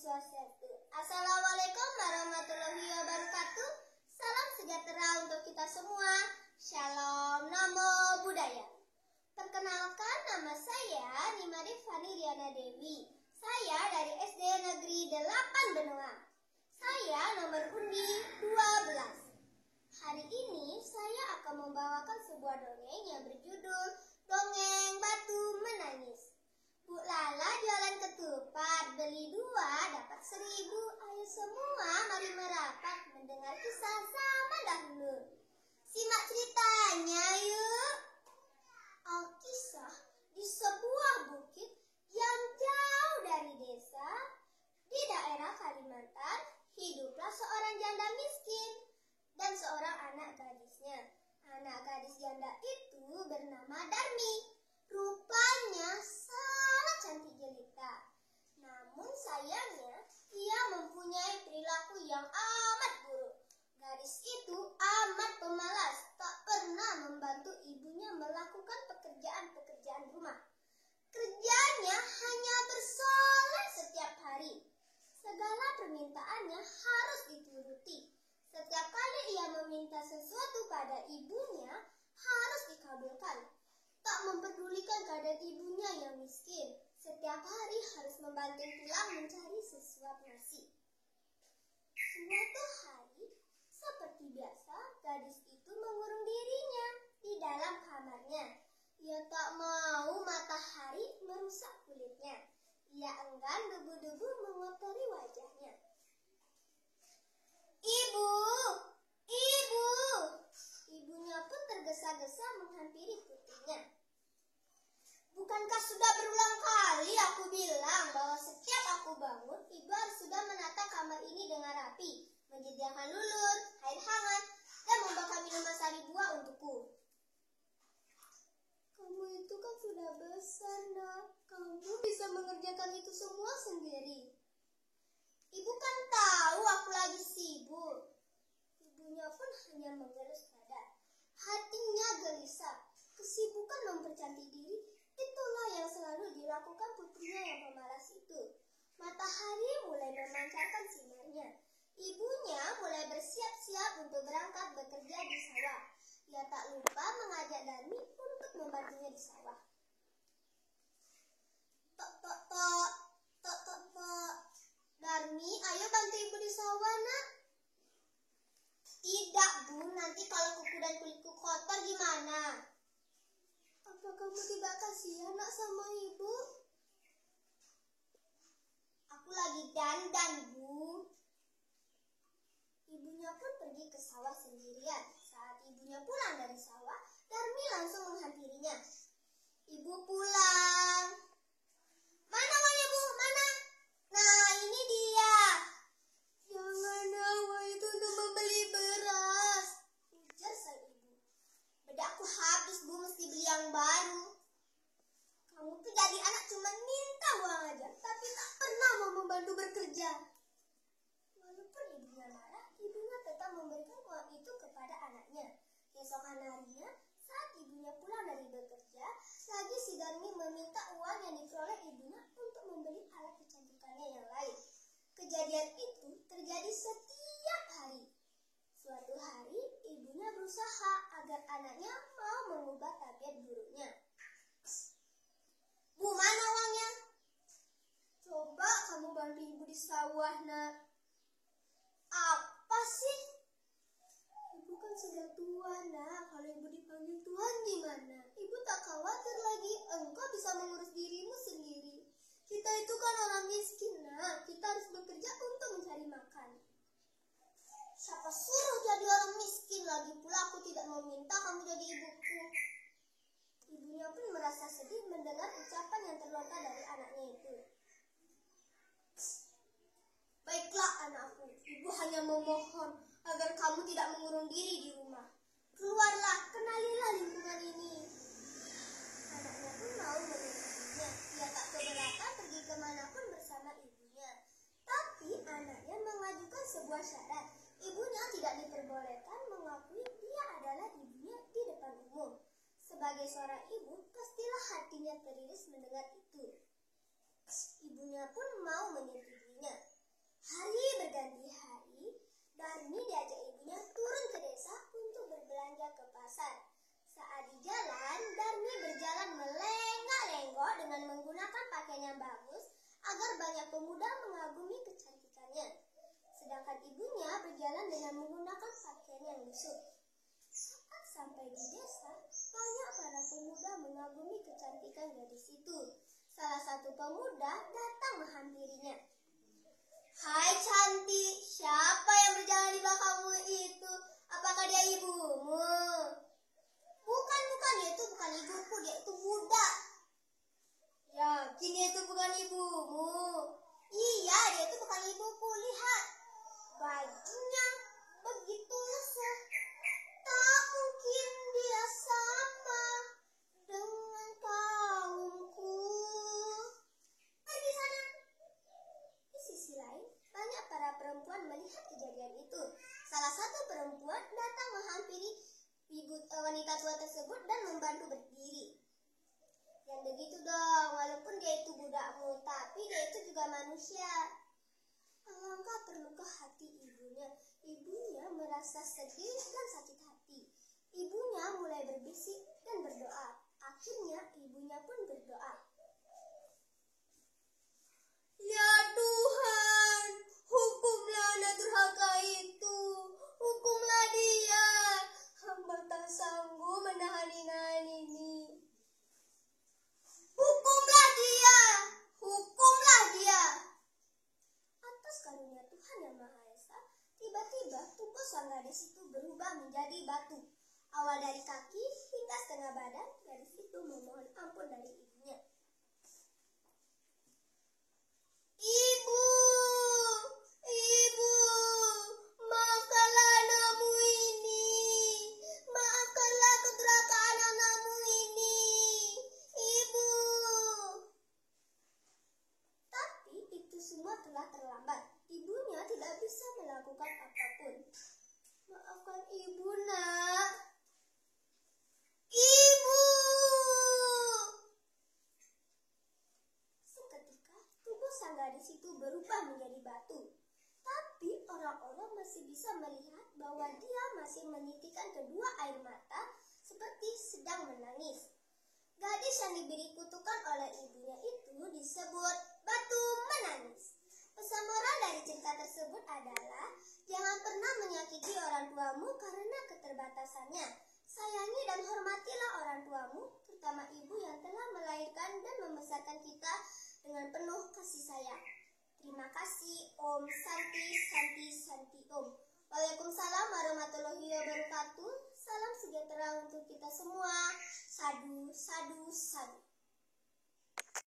Swastiastu. Assalamualaikum warahmatullahi wabarakatuh. Salam sejahtera untuk kita semua. Shalom, namo buddhaya. Perkenalkan, nama saya Nimari Fani Riana Dewi. Saya dari SD Negeri 8 Benoa. Saya nomor undi 12. Hari ini saya akan membawakan sebuah dongeng yang berjudul Dongeng Batu Menangis. Bu Lala jualan ketupat, beli 2 dapat 1.000. Ayo semua mari merapat mendengar kisah zaman dahulu. Simak ceritanya yuk. Alkisah di sebuah bukit yang jauh dari desa di daerah Kalimantan, hiduplah seorang janda miskin dan seorang anak gadisnya. Anak gadis janda itu bernama Darmi. Rupanya sangat cantik jelita. Namun sayangnya ia mempunyai perilaku yang amat buruk. Gadis itu amat pemalas, tak pernah membantu ibunya melakukan pekerjaan-pekerjaan rumah. Kerjanya hanya bersolek setiap hari. Segala permintaannya harus dituruti. Setiap kali ia meminta sesuatu pada ibunya, harus dikabulkan. Tak mempedulikan keadaan ibunya yang miskin. Setiap hari harus membanting tulang mencari sesuap nasi. Suatu hari, seperti biasa, gadis itu mengurung dirinya di dalam kamarnya. Ia tak mau matahari merusak kulitnya. Ia enggan debu-debu mengotori wajahnya. Ibu! Ibu! Ibunya pun tergesa-gesa menghampiri putrinya. Bukankah sudah berulang kali aku bilang bahwa setiap aku bangun, ibu harus sudah menata kamar ini dengan rapi, menyediakan lulur, air hangat, dan membakar minuman sari buah untukku. Kamu itu kan sudah besar, nak. Kamu bisa mengerjakan itu semua sendiri. Ibu kan tahu aku lagi sibuk. Ibunya pun hanya mengerus dada. Hatinya gelisah. Kesibukan mempercantik diri, itulah yang selalu dilakukan putrinya yang pemalas itu. Matahari mulai memancarkan sinarnya. Ibunya mulai bersiap-siap untuk berangkat bekerja di sawah. Ia tak lupa mengajak Darmi untuk membantunya di sawah. Tok. Darmi, ayo bantu ibu di sawah, nak. Tidak, Bu. Nanti kalau kuku dan kulitku kotor gimana? Apa kamu tidak kasihan, nak, sama ibu? Aku lagi dandan, Bu. Ibunya pun pergi ke sawah sendirian. Saat ibunya pulang dari sawah, Darmi langsung menghampirinya. Ibu pulang. Mana uangnya, Bu? Mana? Nah, ini dia. Jangan, uang itu untuk membeli beras, ujar sang ibu. Bedakku habis, Bu, mesti beli yang baru. Kamu tuh jadi anak cuma minta uang aja, tapi tak pernah mau membantu bekerja. Walaupun ibunya marah, ibunya tetap memberikan uang itu kepada anaknya. Keesokan harinya, saat ibunya pulang dari bekerja, lagi si Darmi meminta uang yang diperoleh ibunya untuk membeli alat kecantikannya yang lain. Kejadian itu terjadi setiap hari. Suatu hari, ibunya berusaha agar anaknya mau mengubah tabiat buruknya. Bu, mana uangnya? Coba kamu bantu ibu di sawah, nak. Apa sih? Ibu kan sudah tua, nak. Kalau ibu dipanggil Tuhan gimana? Ibu tak khawatir lagi. Engkau bisa mengurus dirimu sendiri. Kita itu kan orang miskin, nak. Kita harus bekerja untuk mencari makan. Siapa suruh jadi orang miskin? Lagi pula aku tidak mau minta kamu jadi ibuku. Ibunya pun merasa sedih mendengar ucapan yang terlontar dari anaknya itu. Baiklah anakku, ibu hanya memohon agar kamu tidak mengurung diri di rumah. Keluarlah, kenalilah lingkungan ini. Anaknya pun mau mendengarnya. Ia tak keberatan pergi kemanapun bersama ibunya. Tapi anaknya mengajukan sebuah syarat. Ibunya tidak diperbolehkan mengakui dia adalah ibunya di depan umum. Sebagai seorang ibu, pastilah hatinya teriris mendengar itu. Ibunya pun mau menyetujuinya. Hari berganti hari, Darmi diajak ibunya turun ke desa untuk berbelanja ke pasar. Saat di jalan, Darmi berjalan melenggak-lenggok dengan menggunakan pakaian yang bagus agar banyak pemuda mengagumi kecantikannya. Sedangkan ibunya berjalan dengan menggunakan pakaian yang lusuh. Saat sampai di desa, banyak para pemuda mengagumi kecantikan gadis itu. Salah satu pemuda datang menghampirinya. "Hai cantik, siapa yang berjalan di belakangmu itu? Apakah dia ibumu?" Bukan, dia itu bukan ibuku, dia itu budak." "Yakin dia itu bukan ibumu?" "Iya, dia itu bukan ibuku, lihat. Bajunya begitu lusuh. Tak mungkin dia sama dengan kaumku. Pergi sana." Di sisi lain, banyak para perempuan melihat kejadian itu. Salah satu perempuan datang menghampiri wanita tua tersebut dan membantu berdiri. "Yang begitu dong, walaupun dia itu budakmu, tapi dia itu juga manusia." Alangkah terluka hati ibunya. Ibunya merasa sedih dan sakit hati. Ibunya mulai berbisik dan berdoa. Akhirnya ibunya pun berdoa. "Ya Tuhan, hukumlah anak durhaka itu. Hukumlah dia. Hamba tak sanggup menahan ingatan ini. Hukumlah dia. Hukumlah dia." Atas karunia Tuhan Yang Maha Esa, tiba-tiba tubuh sang gadis itu berubah menjadi batu. Awal dari kaki hingga setengah badan, gadis itu memohon ampun dari ibunya. "Ibu, ibu, maafkanlah anakmu ini. Maafkanlah kedurhakaan anakmu ini. Ibu." Tapi itu semua telah terlambat. Ibunya tidak bisa melakukan apapun. "Maafkan ibu, nak. Ibu." Seketika tubuh sang gadis itu berubah menjadi batu. Tapi orang-orang masih bisa melihat bahwa dia masih menitikkan kedua air mata seperti sedang menangis. Gadis yang diberi kutukan oleh ibunya itu disebut batu menangis. Pesan moral dari cerita tersebut adalah jangan pernah menyakiti orang tuamu karena keterbatasannya. Sayangi dan hormatilah orang tuamu, terutama ibu yang telah melahirkan dan membesarkan kita dengan penuh kasih sayang. Terima kasih. Om Santi, Santi, Santi Om. Waalaikumsalam warahmatullahi wabarakatuh. Salam sejahtera untuk kita semua. Sadu, sadu, sadu.